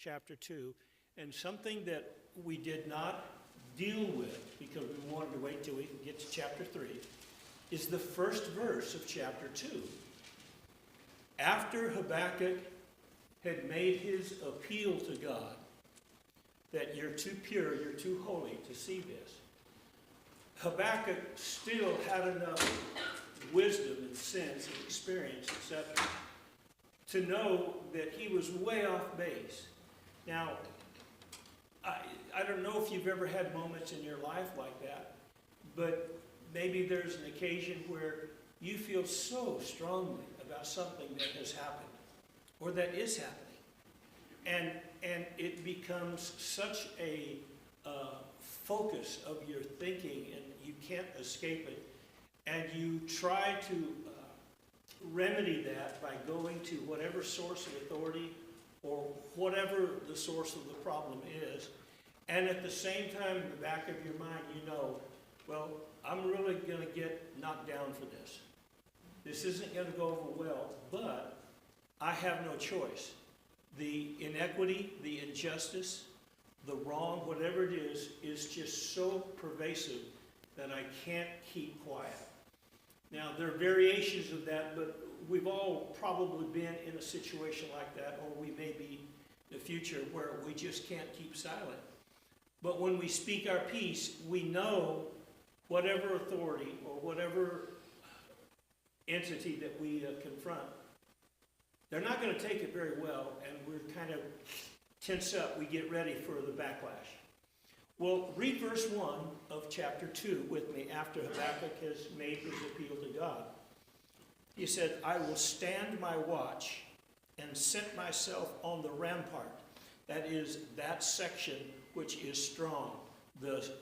chapter 2, and something that we did not deal with because we wanted to wait till we could get to chapter 3 is the first verse of chapter 2. After Habakkuk had made his appeal to God that you're too pure, you're too holy to see this, Habakkuk still had enough wisdom and sense and experience, etc., to know that he was way off base. Now, I don't know if you've ever had moments in your life like that, but maybe there's an occasion where you feel so strongly about something that has happened or that is happening. And it becomes such a focus of your thinking, and you can't escape it. And you try to remedy that by going to whatever source of authority or whatever the source of the problem is. And at the same time, in the back of your mind, you know, well, I'm really going to get knocked down for this. This isn't going to go over well, but I have no choice. The inequity, the injustice, the wrong, whatever it is just so pervasive that I can't keep quiet. Now, there are variations of that, but we've all probably been in a situation like that, or we may be in the future where we just can't keep silent. But when we speak our piece, we know whatever authority or whatever entity that we confront, they're not going to take it very well, and we're kind of tense up. We get ready for the backlash. Well, read verse 1 of chapter 2 with me after Habakkuk has made his appeal to God. He said, I will stand my watch and set myself on the rampart. That is that section which is strong,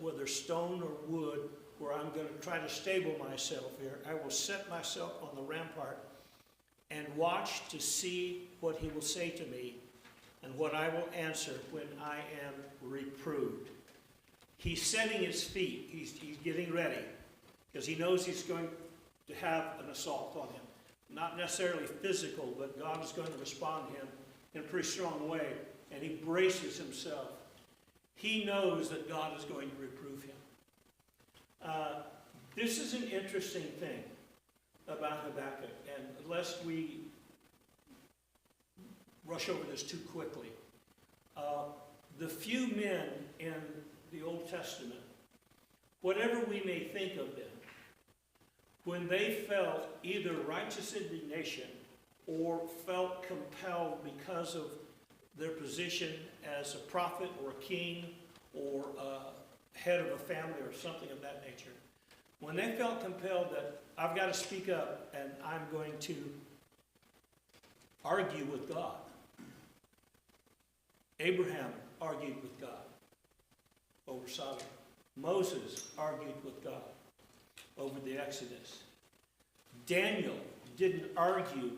whether stone or wood, where I'm going to try to stable myself here. I will set myself on the rampart and watch to see what he will say to me and what I will answer when I am reproved. He's setting his feet. He's getting ready because he knows he's going to have an assault on him. Not necessarily physical, but God is going to respond to him in a pretty strong way, and he braces himself. He knows that God is going to reprove him. This is an interesting thing about Habakkuk, and lest we rush over this too quickly, the few men in the Old Testament, whatever we may think of them, when they felt either righteous indignation or felt compelled because of their position as a prophet or a king or a head of a family or something of that nature, when they felt compelled that I've got to speak up and I'm going to argue with God. Abraham argued with God over Sodom. Moses argued with God over the Exodus. Daniel didn't argue,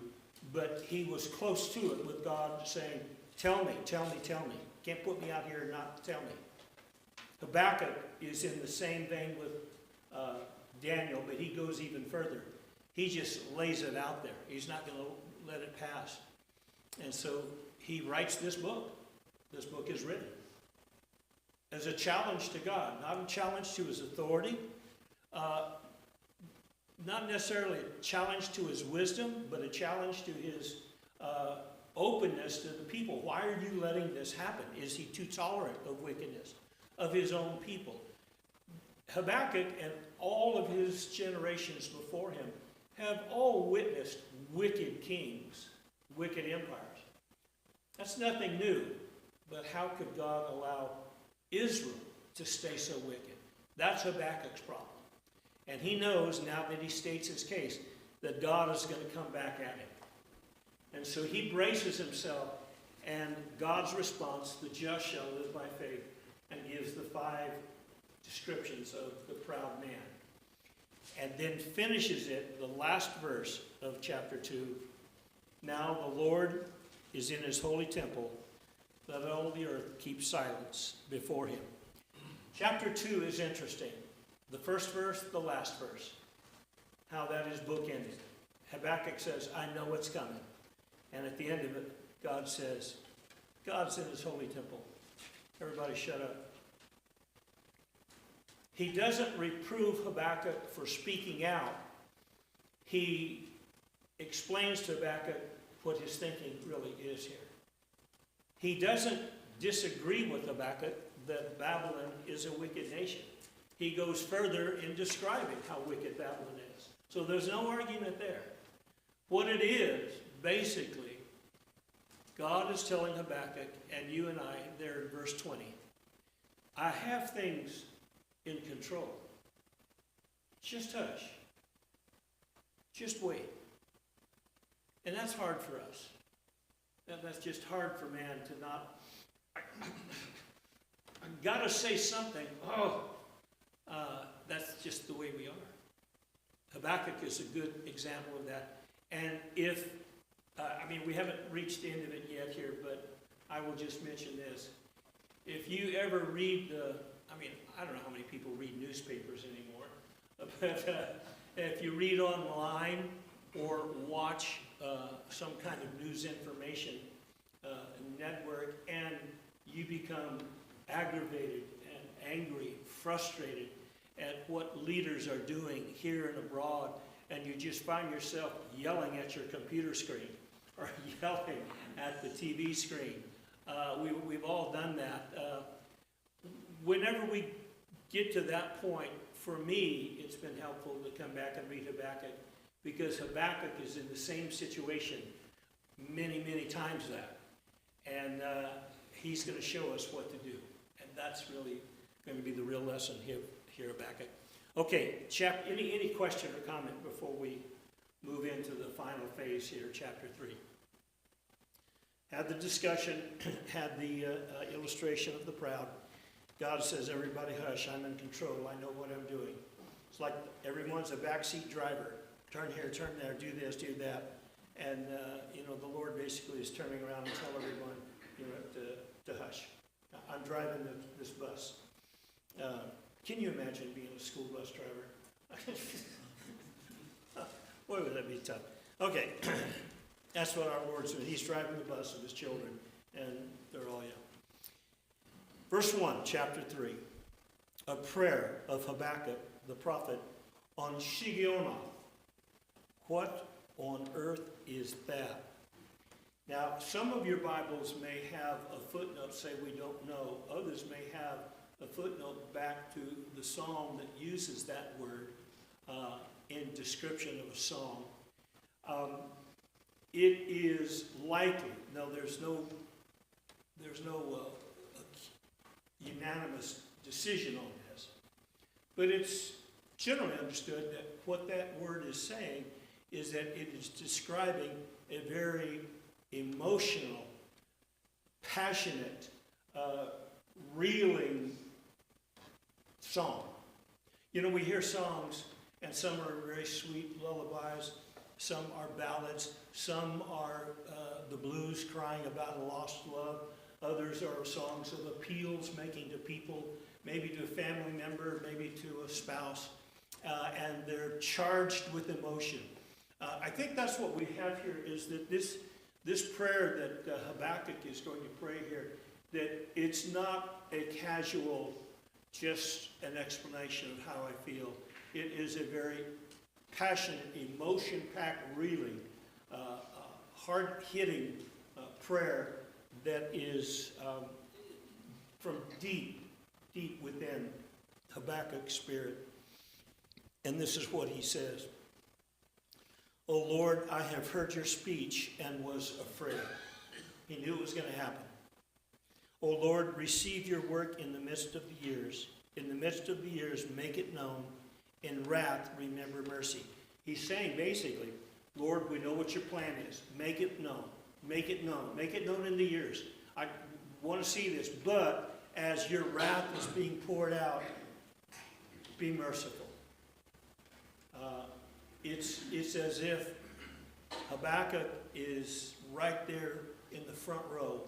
but he was close to it with God saying, tell me, tell me, tell me. Can't put me out here and not tell me. Habakkuk is in the same vein with Daniel, but he goes even further. He just lays it out there. He's not going to let it pass. And so he writes this book. This book is written as a challenge to God, not a challenge to his authority, not necessarily a challenge to his wisdom, but a challenge to his openness to the people. Why are you letting this happen? Is he too tolerant of wickedness of his own people? Habakkuk and all of his generations before him have all witnessed wicked kings, wicked empires. That's nothing new, but how could God allow Israel to stay so wicked? That's Habakkuk's problem. And he knows, now that he states his case, that God is going to come back at him. And so he braces himself, and God's response, the just shall live by faith, and gives the 5 descriptions of the proud man. And then finishes it, the last verse of chapter 2. Now the Lord is in his holy temple. Let all the earth keep silence before him. Chapter 2 is interesting. The first verse, the last verse. How that is bookended. Habakkuk says, I know what's coming. And at the end of it, God says, God's in his holy temple. Everybody shut up. He doesn't reprove Habakkuk for speaking out. He explains to Habakkuk what his thinking really is here. He doesn't disagree with Habakkuk that Babylon is a wicked nation. He goes further in describing how wicked Babylon is. So there's no argument there. What it is, basically, God is telling Habakkuk, and you and I, there in verse 20, I have things in control. Just hush. Just wait. And that's hard for us. That's just hard for man to not. I've got to say something. That's just the way we are. Habakkuk is a good example of that. And if, we haven't reached the end of it yet here, but I will just mention this. If you ever read I don't know how many people read newspapers anymore, but if you read online or watch some kind of news information network and you become aggravated and angry, frustrated at what leaders are doing here and abroad, and you just find yourself yelling at your computer screen or yelling at the TV screen. We've all done that. Whenever we get to that point, for me, it's been helpful to come back and read Habakkuk, because Habakkuk is in the same situation many, many times that. And he's going to show us what to do. And that's really going to be the real lesson here, Habakkuk. Okay, any question or comment before we move into the final phase here, chapter 3? Had the discussion, had the illustration of the proud. God says, everybody hush, I'm in control, I know what I'm doing. It's like everyone's a backseat driver. Turn here, turn there, do this, do that. And, the Lord basically is turning around and telling everyone, to hush. I'm driving this bus. Can you imagine being a school bus driver? Boy, would that be tough. Okay, that's what our Lord's doing. He's driving the bus with his children, and they're all young. Verse 1, chapter 3, a prayer of Habakkuk, the prophet, on Shigionoth. What on earth is that? Now, some of your Bibles may have a footnote, say we don't know. Others may have a footnote back to the psalm that uses that word in description of a song. It is likely, no, there's no unanimous decision on this, but it's generally understood that what that word is saying is that it is describing a very emotional, passionate, reeling song. We hear songs, and some are very sweet lullabies, some are ballads, some are the blues crying about a lost love, others are songs of appeals making to people, maybe to a family member, maybe to a spouse, and they're charged with emotion. I think that's what we have here, is that this prayer that Habakkuk is going to pray here, that it's not a casual, just an explanation of how I feel. It is a very passionate, emotion-packed, reeling, hard-hitting prayer that is from deep, deep within Habakkuk's spirit. And this is what he says. O Lord, I have heard your speech and was afraid. He knew it was going to happen. O Lord, receive your work in the midst of the years. In the midst of the years, make it known. In wrath, remember mercy. He's saying basically, Lord, we know what your plan is. Make it known. Make it known. Make it known in the years. I want to see this, but as your wrath is being poured out, be merciful. It's as if Habakkuk is right there in the front row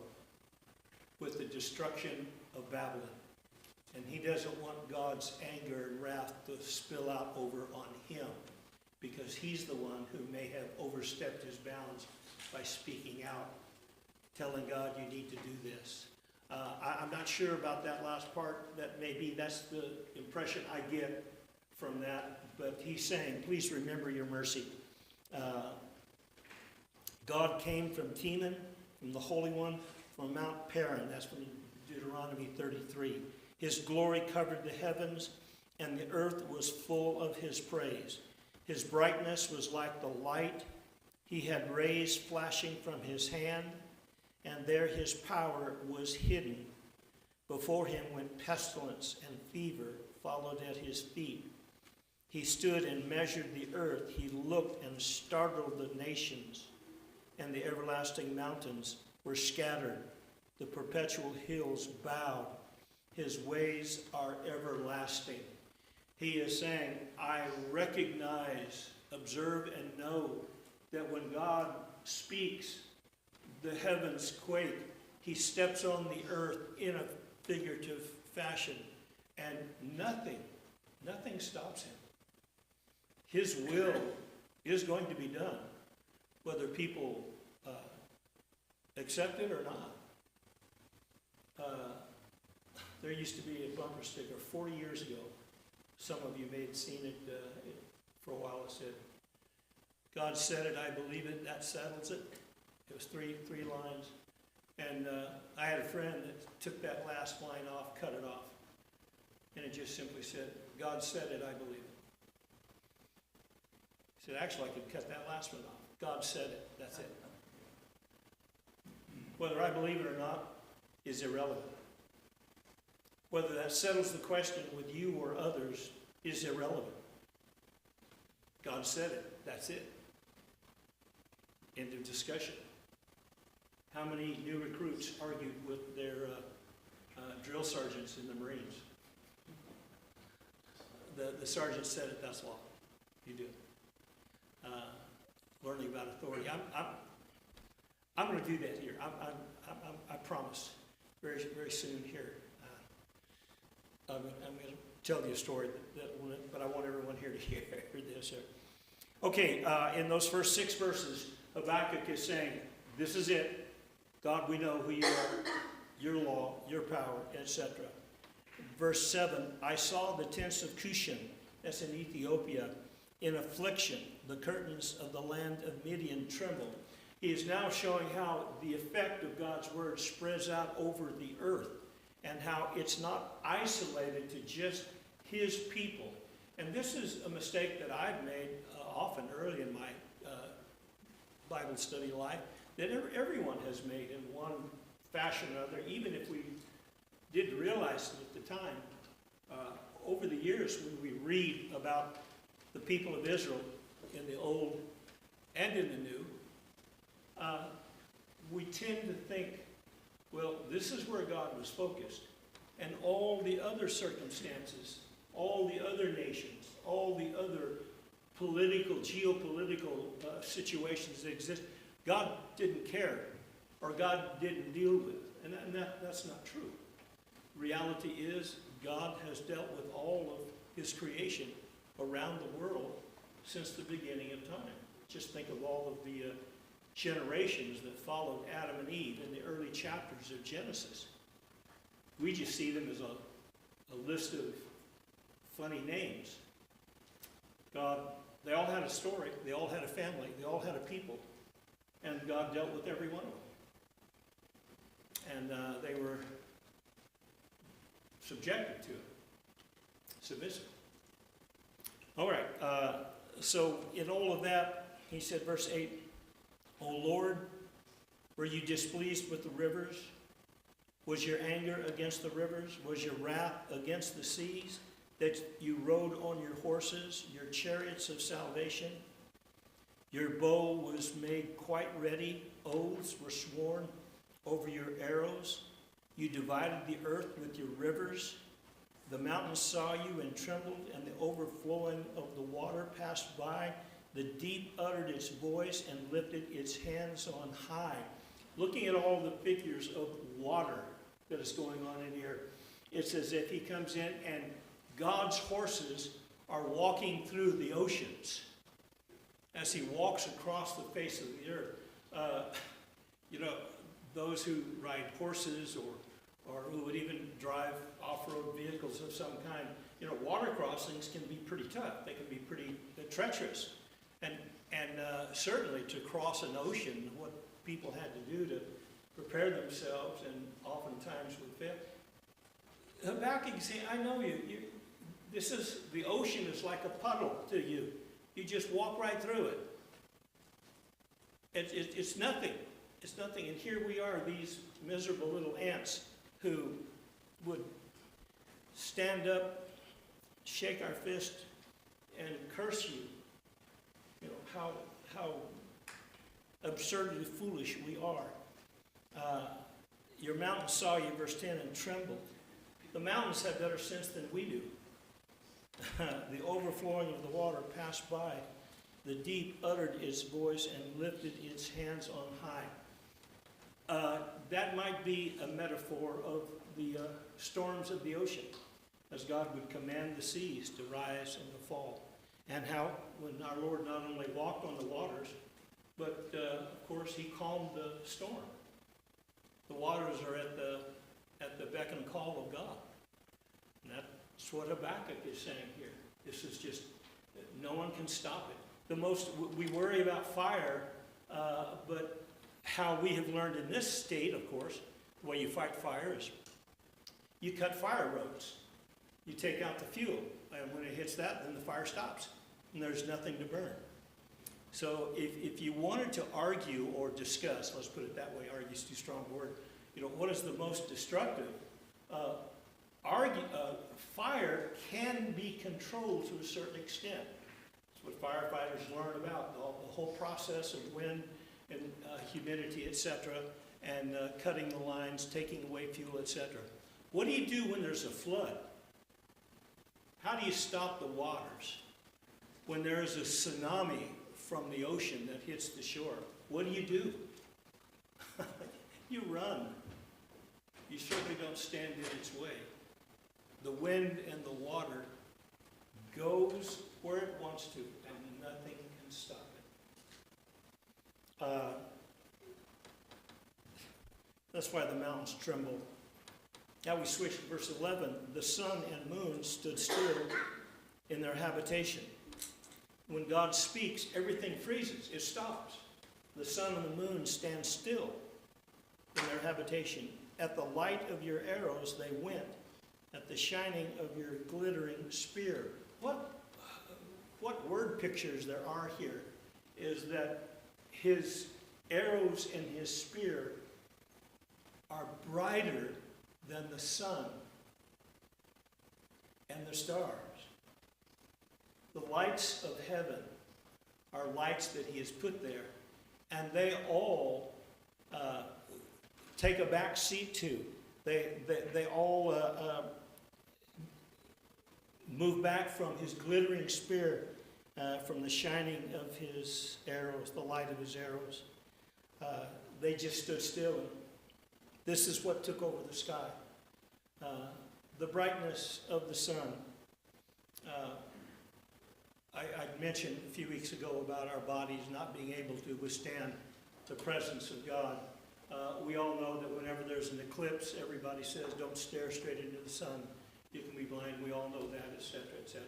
with the destruction of Babylon. And he doesn't want God's anger and wrath to spill out over on him, because he's the one who may have overstepped his bounds by speaking out telling God you need to do this. I'm not sure about that last part. That's the impression I get from that. But he's saying, please remember your mercy. God came from Teman, from the Holy One, from Mount Paran. That's from Deuteronomy 33. His glory covered the heavens, and the earth was full of his praise. His brightness was like the light. He had rays flashing from his hand, and there his power was hidden. Before him went pestilence, and fever followed at his feet. He stood and measured the earth. He looked and startled the nations, and the everlasting mountains were scattered. The perpetual hills bowed. His ways are everlasting. He is saying, I recognize, observe, and know that when God speaks, the heavens quake. He steps on the earth in a figurative fashion, and nothing stops him. His will is going to be done, whether people accept it or not. There used to be a bumper sticker 40 years ago. Some of you may have seen it for a while. It said, God said it, I believe it, that settles it. It was three lines. And I had a friend that took that last line off, cut it off. And it just simply said, God said it, I believe it. He said, actually, I could cut that last one off. God said it, that's it. Whether I believe it or not is irrelevant. Whether that settles the question with you or others is irrelevant. God said it, that's it. End of discussion. How many new recruits argued with their drill sergeants in the Marines? The sergeant said it, that's law. You do it. Learning about authority. I'm going to do that here. I promise. Very, very soon here. I'm going to tell you a story, but I want everyone here to hear this. Okay, in those first 6 verses, Habakkuk is saying, this is it. God, we know who you are, your law, your power, etc. Verse 7, I saw the tents of Cushan, that's in Ethiopia, in affliction. The curtains of the land of Midian trembled. He is now showing how the effect of God's word spreads out over the earth, and how it's not isolated to just his people. And this is a mistake that I've made often early in my Bible study life, that everyone has made in one fashion or other, even if we didn't realize it at the time. Over the years, when we read about the people of Israel in the Old and in the New, we tend to think, well, this is where God was focused. And all the other circumstances, all the other nations, all the other political, geopolitical situations that exist, God didn't care, or God didn't deal with. And that's not true. Reality is, God has dealt with all of his creation around the world since the beginning of time. Just think of all of the generations that followed Adam and Eve in the early chapters of Genesis. We just see them as a list of funny names. God, they all had a story, they all had a family, they all had a people, and God dealt with every one of them. And they were subjected to it, submissive. All right, so in all of that, he said, verse 8, O Lord, were you displeased with the rivers? Was your anger against the rivers? Was your wrath against the seas, that you rode on your horses, your chariots of salvation? Your bow was made quite ready. Oaths were sworn over your arrows. You divided the earth with your rivers. The mountains saw you and trembled, and the overflowing of the water passed by. The deep uttered its voice and lifted its hands on high. Looking at all the figures of water that is going on in here, it's as if he comes in and God's horses are walking through the oceans as he walks across the face of the earth. those who ride horses or who would even drive off-road vehicles of some kind, water crossings can be pretty tough. They can be pretty treacherous. And certainly to cross an ocean, what people had to do to prepare themselves, and oftentimes would fail. Habakkuk said, I know you. The ocean is like a puddle to you. You just walk right through it. It's nothing. It's nothing. And here we are, these miserable little ants who would stand up, shake our fist, and curse you. How absurdly foolish we are. Your mountains saw you, verse 10, and trembled. The mountains have better sense than we do. The overflowing of the water passed by. The deep uttered its voice and lifted its hands on high. That might be a metaphor of the storms of the ocean, as God would command the seas to rise and to fall. And how, when our Lord not only walked on the waters, but of course He calmed the storm. The waters are at the beck and call of God. And that's what Habakkuk is saying here. This is just, no one can stop it. We worry about fire, but how we have learned in this state, of course, the way you fight fire is you cut fire roads. You take out the fuel, and when it hits that, then the fire stops, and there's nothing to burn. So if you wanted to argue or discuss, let's put it that way, argue is too strong a word, what is the most destructive? Fire can be controlled to a certain extent. That's what firefighters learn about, the whole process of wind and humidity, etc., and cutting the lines, taking away fuel, etc. What do you do when there's a flood? How do you stop the waters? When there is a tsunami from the ocean that hits the shore, what do? You run. You certainly don't stand in its way. The wind and the water goes where it wants to, and nothing can stop it. That's why the mountains tremble. Now we switch to verse 11. The sun and moon stood still in their habitation. When God speaks, everything freezes. It stops. The sun and the moon stand still in their habitation. At the light of your arrows they went, at the shining of your glittering spear. What word pictures there are here is that his arrows and his spear are brighter than the sun and the stars. The lights of heaven are lights that he has put there, and they all take a back seat to. They all move back from his glittering spear, from the shining of his arrows, the light of his arrows. They just stood still. This is what took over the sky. The brightness of the sun. I mentioned a few weeks ago about our bodies not being able to withstand the presence of God. We all know that whenever there's an eclipse, everybody says, don't stare straight into the sun. You can be blind. We all know that, etc., etc.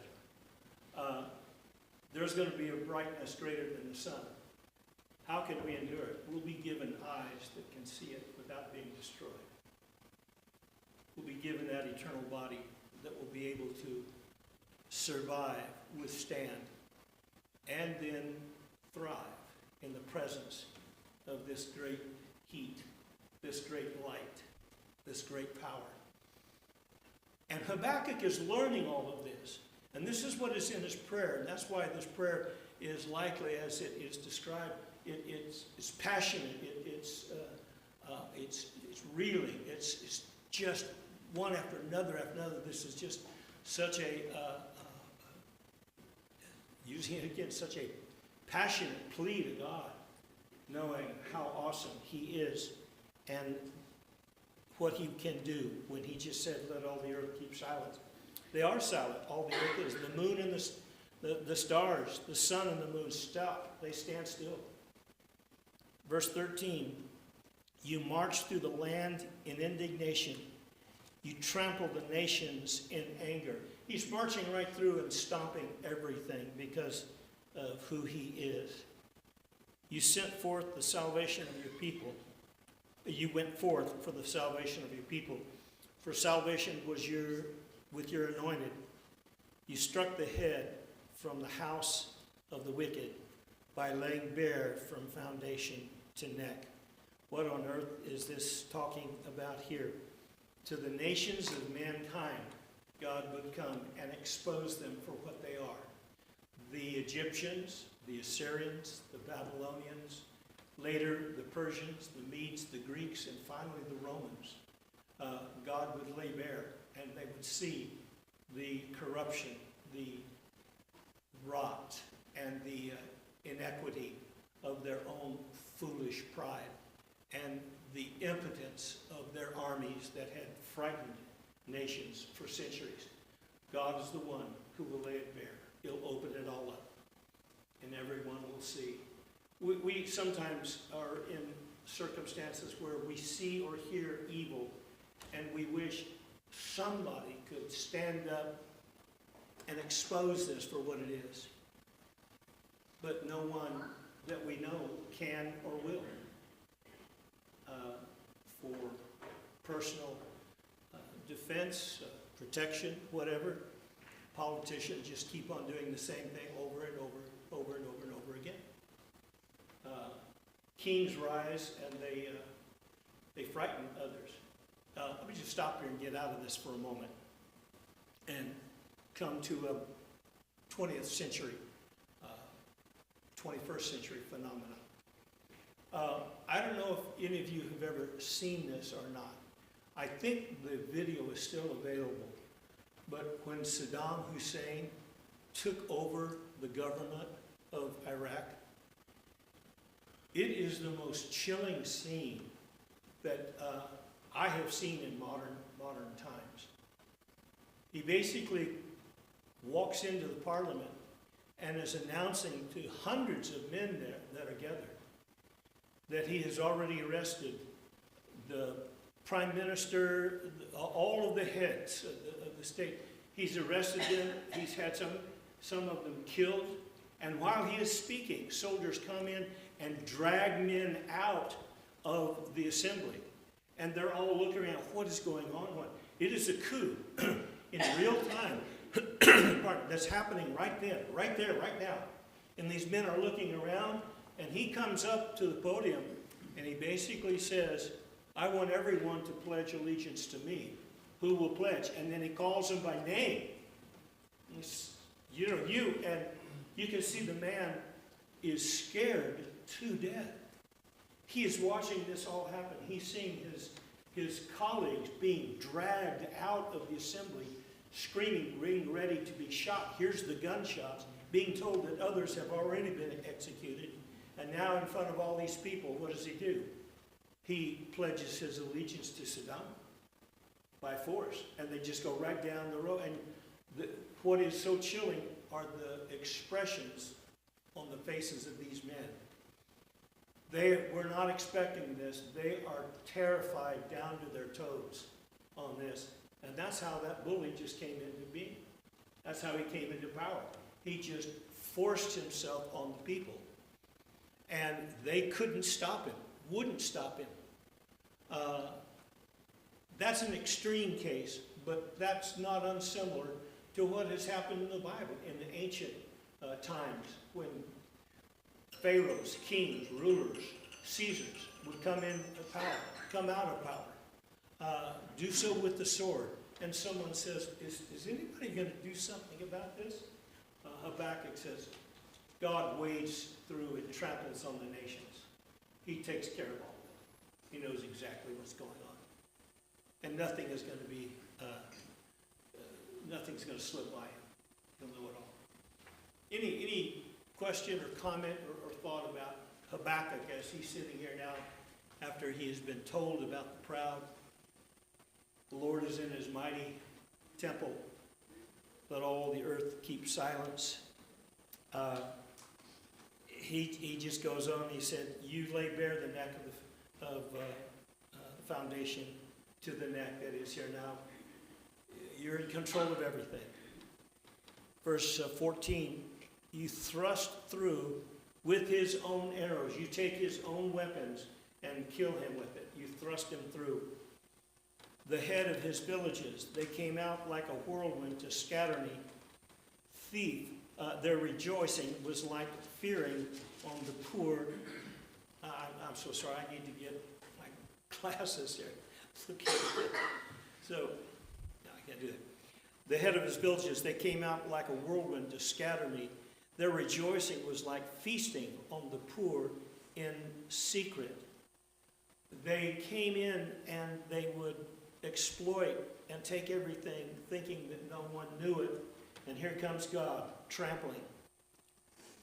There's going to be a brightness greater than the sun. How can we endure it? We'll be given eyes that can see it without being destroyed. We'll be given that eternal body that will be able to survive, withstand, and then thrive in the presence of this great heat, this great light, this great power. And Habakkuk is learning all of this. And this is what is in his prayer. And that's why this prayer is likely, as it is described, it's passionate, it's reeling, it's just one after another after another. This is just such a, using it again, such a passionate plea to God, knowing how awesome he is and what he can do when he just said, let all the earth keep silent. They are silent, all the earth is. The moon and the stars, the sun and the moon stop. They stand still. Verse 13, You march through the land in indignation. You trample the nations in anger. He's marching right through and stomping everything because of who he is. You sent forth the salvation of your people. You went forth for the salvation of your people. For salvation was with your anointed. You struck the head from the house of the wicked by laying bare from foundation to neck. What on earth is this talking about here? To the nations of mankind, God would come and expose them for what they are. The Egyptians, the Assyrians, the Babylonians, later the Persians, the Medes, the Greeks, and finally the Romans. God would lay bare, and they would see the corruption, the rot, and the inequity of their own foolish pride, and the impotence of their armies that had frightened nations for centuries. God is the one who will lay it bare. He'll open it all up, and everyone will see. We sometimes are in circumstances where we see or hear evil, and we wish somebody could stand up and expose this for what it is. But no one that we know can or will. For personal defense, protection, whatever, politicians just keep on doing the same thing over and over and over again. Kings rise and they frighten others. Let me just stop here and get out of this for a moment and come to a 20th century, 21st century phenomenon. I don't know if any of you have ever seen this or not. I think the video is still available. But when Saddam Hussein took over the government of Iraq, it is the most chilling scene that I have seen in modern times. He basically walks into the parliament and is announcing to hundreds of men there that are gathered that he has already arrested the prime minister, all of the heads of the state. He's arrested them. He's had some of them killed. And while he is speaking, soldiers come in and drag men out of the assembly. And they're all looking around, what is going on? It is a coup in real time. That's happening right then, right there, right now. And these men are looking around, and he comes up to the podium, and he basically says, I want everyone to pledge allegiance to me. Who will pledge? And then he calls them by name. You. And you can see the man is scared to death. He is watching this all happen. He's seeing his colleagues being dragged out of the assembly, screaming, being ready to be shot. Here's the gunshots, being told that others have already been executed. And now in front of all these people, what does he do? He pledges his allegiance to Saddam by force. And they just go right down the road. And what is so chilling are the expressions on the faces of these men. They were not expecting this. They are terrified down to their toes on this. And that's how that bully just came into being. That's how he came into power. He just forced himself on the people. And they couldn't stop him, wouldn't stop him. That's an extreme case, but that's not unsimilar to what has happened in the Bible in the ancient times when pharaohs, kings, rulers, Caesars would come in power, come out of power, do so with the sword. And someone says, is anybody going to do something about this? Habakkuk says, God wades through and tramples on the nations. He takes care of all of it. He knows exactly what's going on. And nothing is going to be, nothing's going to slip by him. He'll know it all. Any question or comment or thought about Habakkuk as he's sitting here now after he has been told about the proud? The Lord is in his mighty temple. Let all the earth keep silence. He just goes on. He said, you lay bare the neck of of the foundation to the neck that is here now. You're in control of everything. Verse 14, you thrust through with his own arrows. You take his own weapons and kill him with it. You thrust him through. The head of his villages, they came out like a whirlwind to scatter me. Thief, their rejoicing was like fearing on the poor. I'm so sorry, I need to get my glasses here. So, no, I can't do that. The head of his villages, they came out like a whirlwind to scatter me. Their rejoicing was like feasting on the poor in secret. They came in and they would exploit and take everything, thinking that no one knew it. And here comes God, trampling.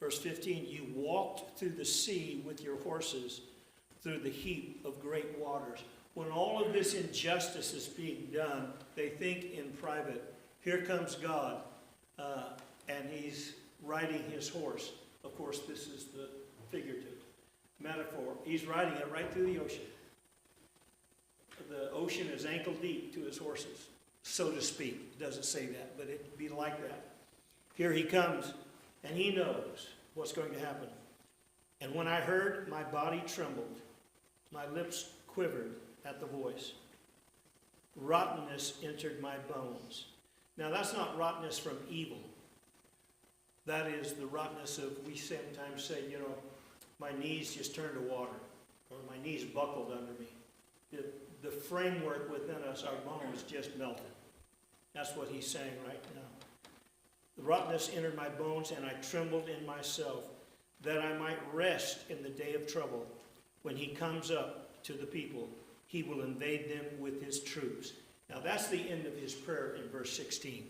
Verse 15, you walked through the sea with your horses, through the heap of great waters. When all of this injustice is being done, they think in private, here comes God, and he's riding his horse. Of course, this is the figurative metaphor. He's riding it right through the ocean. The ocean is ankle deep to his horses, so to speak. It doesn't say that, but it'd be like that. Here he comes, and he knows what's going to happen. And when I heard, my body trembled. My lips quivered at the voice. Rottenness entered my bones. Now, that's not rottenness from evil. That is the rottenness of, we sometimes say, my knees just turned to water, or my knees buckled under me. The framework within us, our bones just melted. That's what he's saying right now. The rottenness entered my bones, and I trembled in myself, that I might rest in the day of trouble. When he comes up to the people, he will invade them with his troops. Now that's the end of his prayer in verse 16.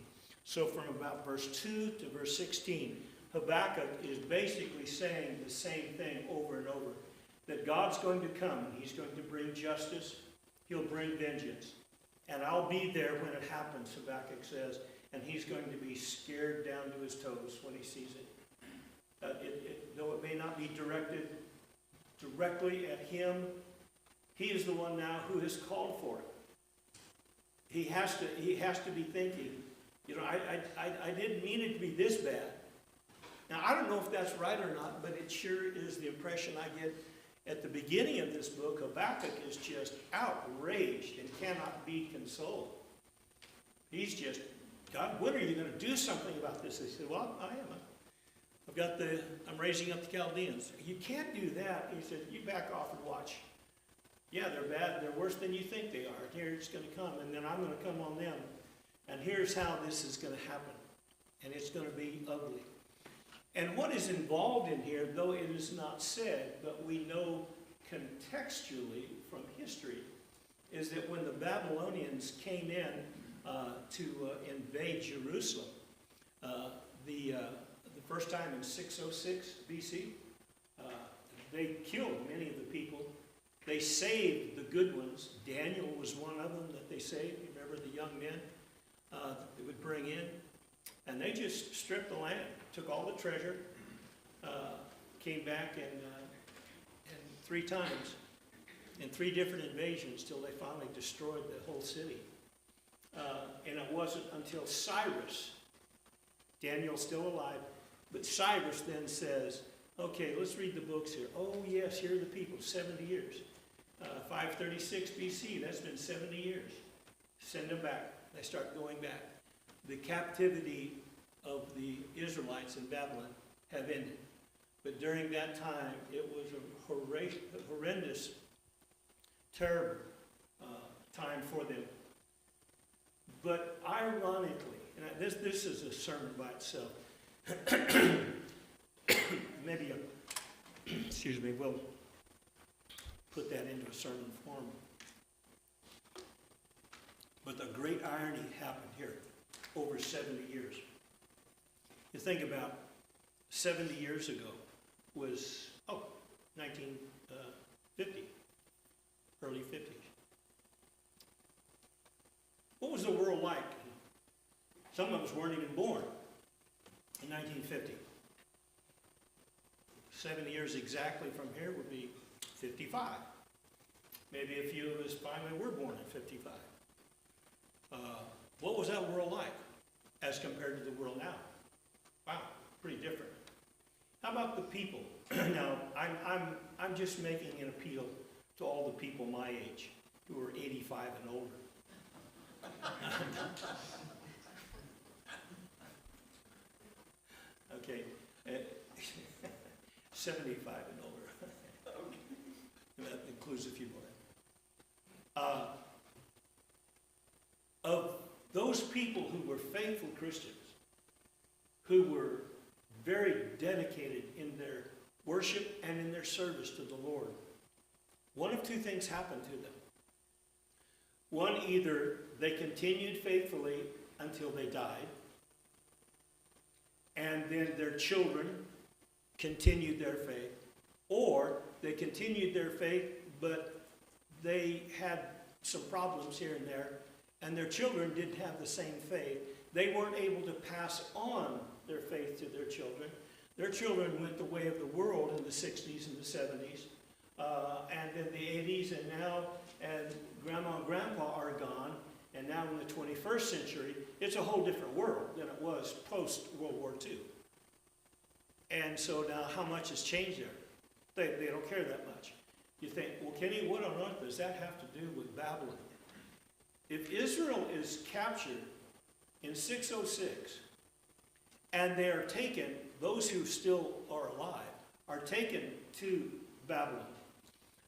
So from about verse 2 to verse 16, Habakkuk is basically saying the same thing over and over. That God's going to come, and he's going to bring justice. He'll bring vengeance. And I'll be there when it happens, Habakkuk says. And he's going to be scared down to his toes when he sees it. Though it may not be directed directly at him, he is the one now who has called for it. He has to be thinking, I didn't mean it to be this bad. Now, I don't know if that's right or not, but it sure is the impression I get at the beginning of this book. Habakkuk is just outraged and cannot be consoled. He's just, God, when are you going to do something about this? He said, well, I am. I'm raising up the Chaldeans. You can't do that. He said, you back off and watch. Yeah, they're bad. They're worse than you think they are. Here it's going to come, and then I'm going to come on them. And here's how this is going to happen. And it's going to be ugly. And what is involved in here, though it is not said, but we know contextually from history, is that when the Babylonians came in to invade Jerusalem, the first time in 606 BC, they killed many of the people. They saved the good ones. Daniel was one of them that they saved. You remember the young men that they would bring in? And they just stripped the land, took all the treasure, came back and 3 times, in 3 different invasions, till they finally destroyed the whole city. And it wasn't until Cyrus, Daniel's still alive, but Cyrus then says, okay, let's read the books here. Oh yes, here are the people, 70 years. 536 BC, that's been 70 years. Send them back. They start going back. The captivity of the Israelites in Babylon have ended. But during that time, it was a horrendous, terrible time for them. But ironically, and this is a sermon by itself. Maybe we'll put that into a sermon form. But the great irony happened here over 70 years. You think about 70 years ago was, 1950, early 50s. What was the world like? Some of us weren't even born in 1950. 70 years exactly from here would be 55. Maybe a few of us finally were born at 55. What was that world like as compared to the world now? Wow, pretty different. How about the people? Now, I'm just making an appeal to all the people my age who are 85 and older. Okay, 75 and older. That includes a few more. Of those people who were faithful Christians, who were very dedicated in their worship and in their service to the Lord, one of two things happened to them. One, either they continued faithfully until they died, and then their children continued their faith, or they continued their faith, but they had some problems here and there, and their children didn't have the same faith. They weren't able to pass on their faith to their children. Their children went the way of the world in the 60s and the 70s, and in the 80s, and now, and Grandma and Grandpa are gone, and now in the 21st century, it's a whole different world than it was post-World War II. And so now how much has changed there? They don't care that much. You think, well, Kenny, what on earth does that have to do with Babylon? If Israel is captured in 606, and they are taken, those who still are alive, are taken to Babylon.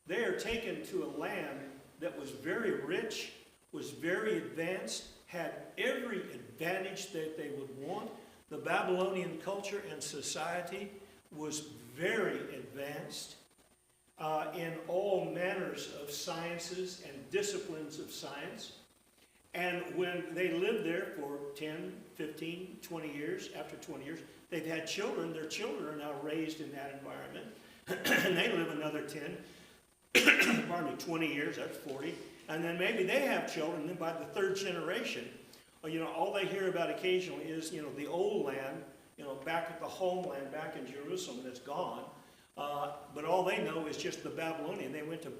They are taken to a land that was very rich, was very advanced, had every advantage that they would want. The Babylonian culture and society was very advanced in all manners of sciences and disciplines of science. And when they lived there for 10, 15, 20 years, after 20 years, they've had children. Their children are now raised in that environment. And they live another 20 years, that's 40. And then maybe they have children, and then by the third generation, all they hear about occasionally is, the old land, back at the homeland, back in Jerusalem, that's gone. But all they know is just the Babylonian. They went to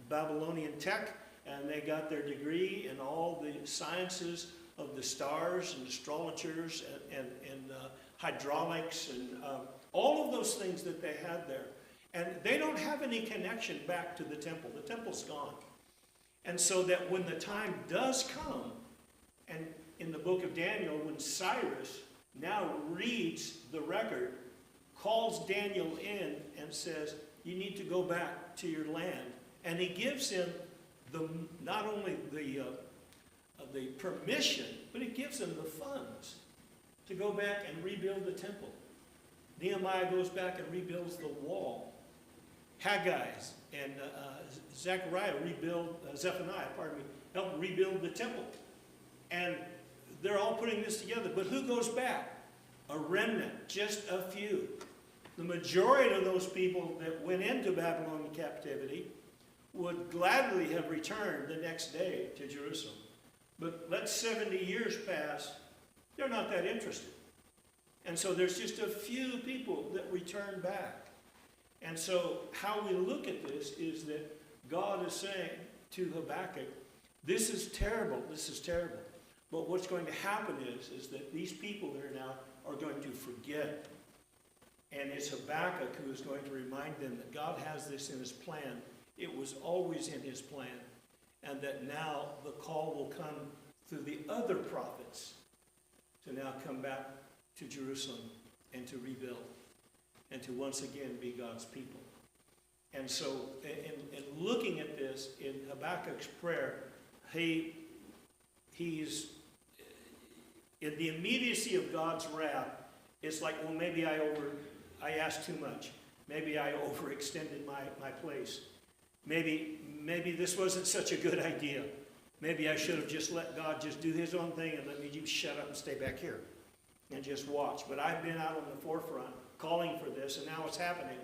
Babylonian Tech, and they got their degree in all the sciences of the stars and astrologers and hydraulics and all of those things that they had there. And they don't have any connection back to the temple. The temple's gone. And so that when the time does come, and in the book of Daniel, when Cyrus now reads the record, calls Daniel in and says, you need to go back to your land. And he gives him not only the permission, but he gives him the funds to go back and rebuild the temple. Nehemiah goes back and rebuilds the wall. Haggai and Zephaniah helped rebuild the temple. And they're all putting this together. But who goes back? A remnant, just a few. The majority of those people that went into Babylonian captivity would gladly have returned the next day to Jerusalem. But let 70 years pass, they're not that interested. And so there's just a few people that return back. And so how we look at this is that God is saying to Habakkuk, this is terrible, this is terrible. But what's going to happen is that these people there now are going to forget. And it's Habakkuk who is going to remind them that God has this in his plan. It was always in his plan. And that now the call will come through the other prophets to now come back to Jerusalem and to rebuild and to once again be God's people. And so in looking at this, in Habakkuk's prayer, he's in the immediacy of God's wrath. It's like, well, maybe I asked too much. Maybe I overextended my place. Maybe this wasn't such a good idea. Maybe I should have just let God just do his own thing and let me just shut up and stay back here and just watch. But I've been out on the forefront calling for this, and now it's happening.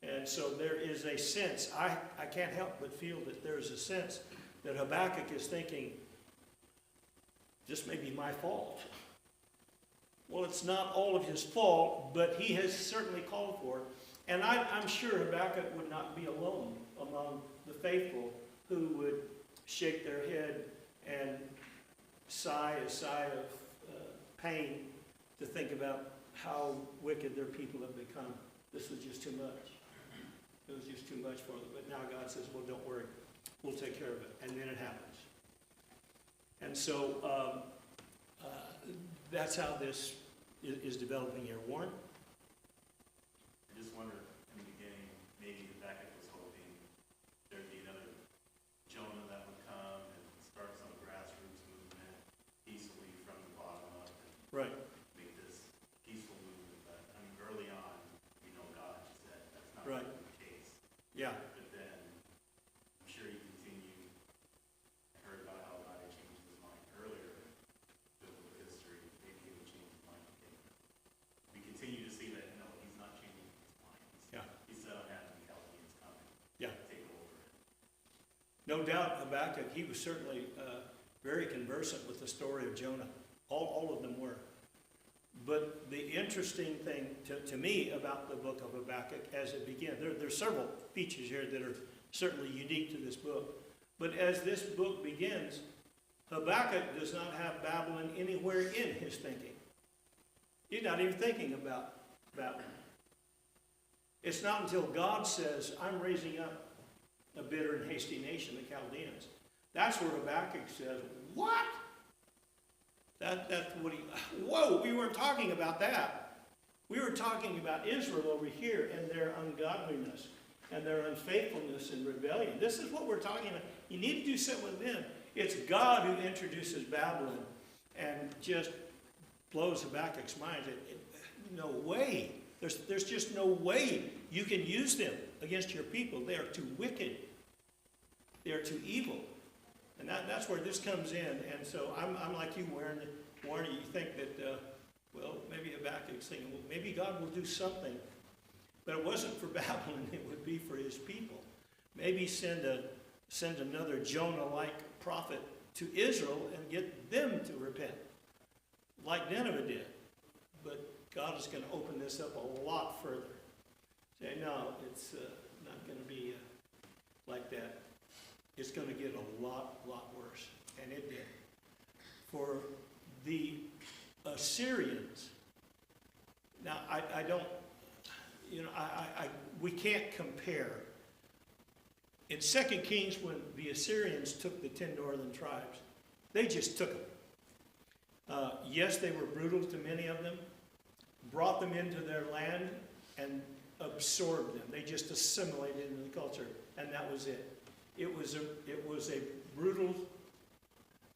And so there is a sense, I can't help but feel that there's a sense that Habakkuk is thinking, this may be my fault. Well, it's not all of his fault, but he has certainly called for it. And I'm sure Habakkuk would not be alone among the faithful shake their head and sigh a sigh of pain to think about how wicked their people have become. This was just too much. It was just too much for them. But now God says, well, don't worry. We'll take care of it. And then it happens. And so that's how this is developing here. Warren? I just wonder, in the beginning, maybe Habakkuk was hoping there'd be another Jonah that would come and start some grassroots movement peacefully from the bottom up and Right. make this peaceful movement. But I mean, early on, we know God said that's not Right. really the case. Yeah. But then, I'm sure he continued. I heard about how God had changed his mind earlier in biblical history. Maybe he would change his mind again. We continue to see that, no, he's not changing his mind. Yeah. He said, I'm having the Chaldeans coming. Yeah. Take over. No doubt Habakkuk, he was certainly very conversant with the story of Jonah. All of them were. But the interesting thing to me about the book of Habakkuk as it begins, there's several features here that are certainly unique to this book. But as this book begins, Habakkuk does not have Babylon anywhere in his thinking. He's not even thinking about Babylon. It's not until God says, I'm raising up a bitter and hasty nation, the Chaldeans. That's where Habakkuk says, what? That's what whoa, we weren't talking about that. We were talking about Israel over here and their ungodliness and their unfaithfulness and rebellion. This is what we're talking about. You need to do something with them. It's God who introduces Babylon and just blows Habakkuk's mind. No way. There's just no way you can use them against your people. They are too wicked. They are too evil. And that's where this comes in. And so I'm like you, Warren. You think that, well, maybe Habakkuk's thinking, well, maybe God will do something. But it wasn't for Babylon. It would be for his people. Maybe send another Jonah-like prophet to Israel and get them to repent, like Nineveh did. But God is going to open this up a lot further. Say, no, it's not going to be like that. It's going to get a lot worse. And it did. For the Assyrians, now I don't, we can't compare. In 2 Kings, when the Assyrians took the 10 northern tribes, they just took them. Yes, they were brutal to many of them, brought them into their land, and absorbed them. They just assimilated into the culture, and that was it. It was a brutal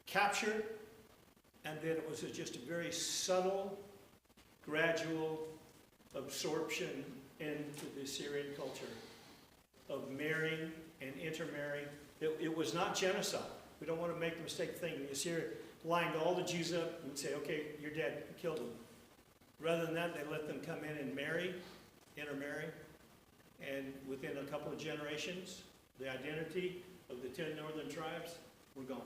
capture, and then it was just a very subtle, gradual absorption into the Assyrian culture of marrying and intermarrying. It was not genocide. We don't want to make the mistake of thinking the Assyrians lined all the Jews up and say, okay, you're dead, killed them. Rather than that, they let them come in and intermarry, and within a couple of generations, the identity of the 10 northern tribes were gone.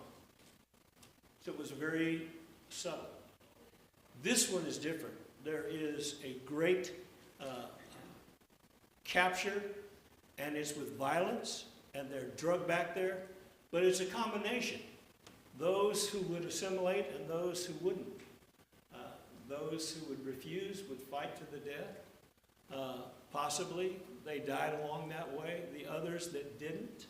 So it was very subtle. This one is different. There is a great capture, and it's with violence, and they're drugged back there, but it's a combination. Those who would assimilate and those who wouldn't. Those who would refuse would fight to the death. Possibly they died along that way. The others that didn't,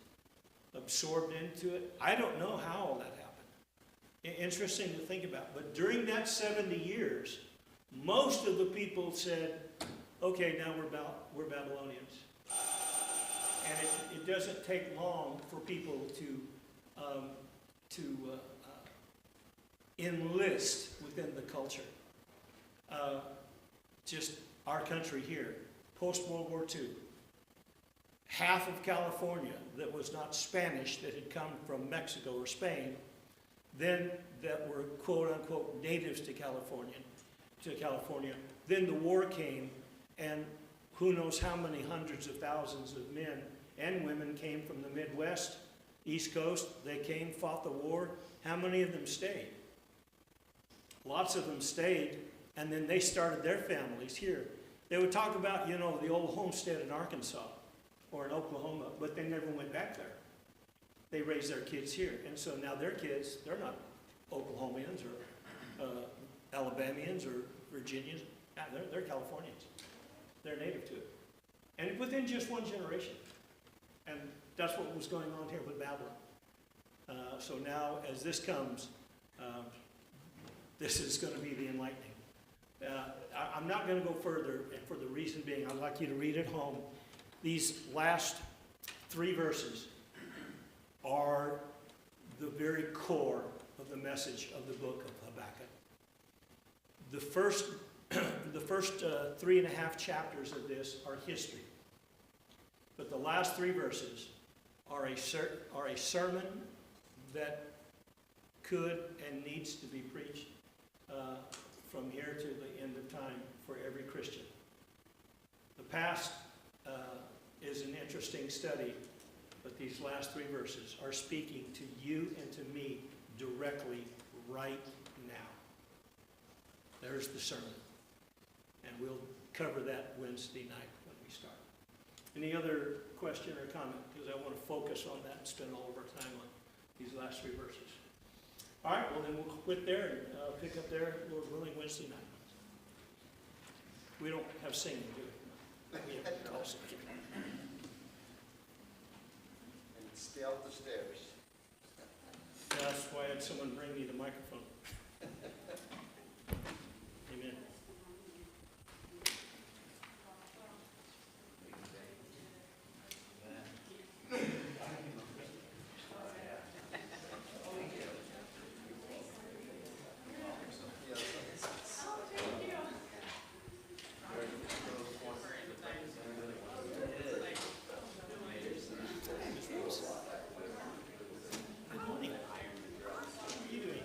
absorbed into it. I don't know how all that happened. Interesting to think about. But during that 70 years, most of the people said, okay, now we're Babylonians. And it doesn't take long for people to enlist within the culture. Just our country here, post-World War II, half of California that was not Spanish, that had come from Mexico or Spain, then that were quote-unquote natives to California. Then the war came, and who knows how many hundreds of thousands of men and women came from the Midwest, East Coast. They came, fought the war. How many of them stayed? Lots of them stayed, and then they started their families here. They would talk about, the old homestead in Arkansas or in Oklahoma, but they never went back there. they raise their kids here. And so now their kids, they're not Oklahomans or Alabamians or Virginians. Yeah, they're Californians. They're native to it. And within just one generation. And that's what was going on here with Babylon. So now, as this comes, this is going to be the enlightening. I'm not going to go further, and for the reason being, I'd like you to read at home. These last 3 verses are the very core of the message of the book of Habakkuk. The first 3.5 chapters of this are history. But the last 3 verses are a sermon that could and needs to be preached from here to the end of time for every Christian. The past is an interesting study, but these last 3 verses are speaking to you and to me directly right now. There's the sermon. And we'll cover that Wednesday night when we start. Any other question or comment? Because I want to focus on that and spend all of our time on these last 3 verses. All right, well then we'll quit there and pick up there, Lord willing, Wednesday night. We don't have singing, do we? We have classic. And stay out the stairs. That's why I had someone bring me the microphone. Amen. Good morning. How are you doing?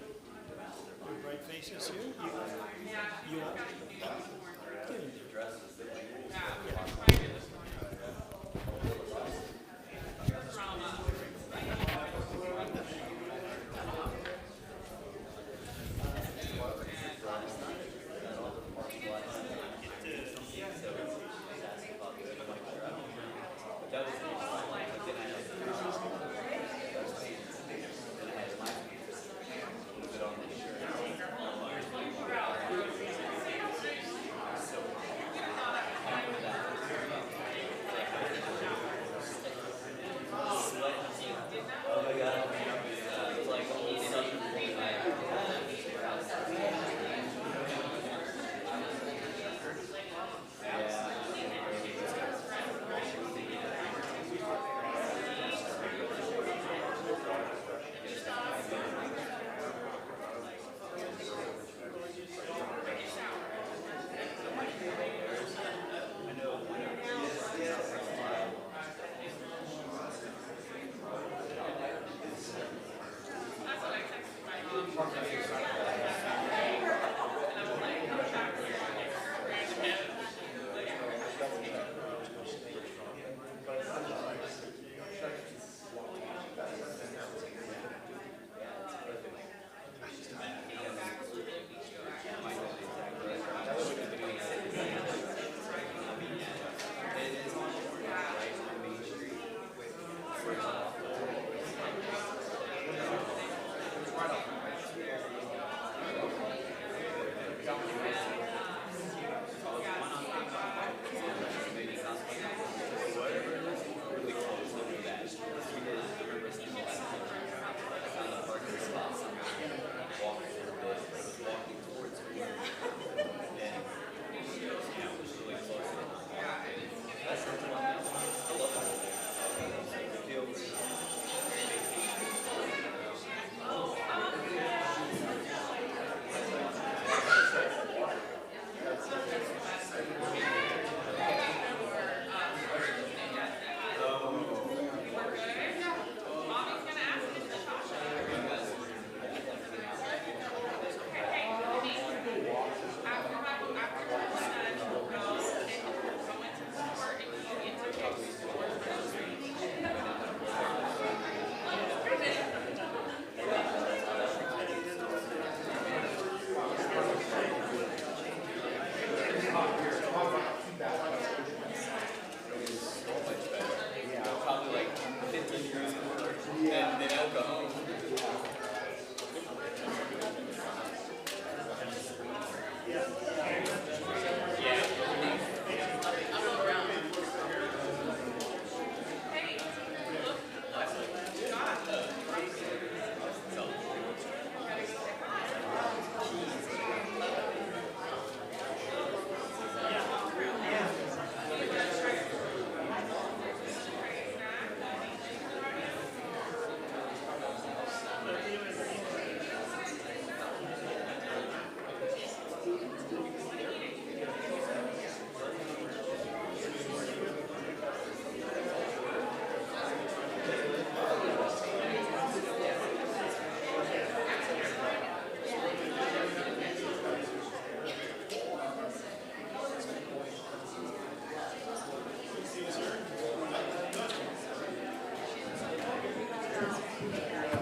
Yeah.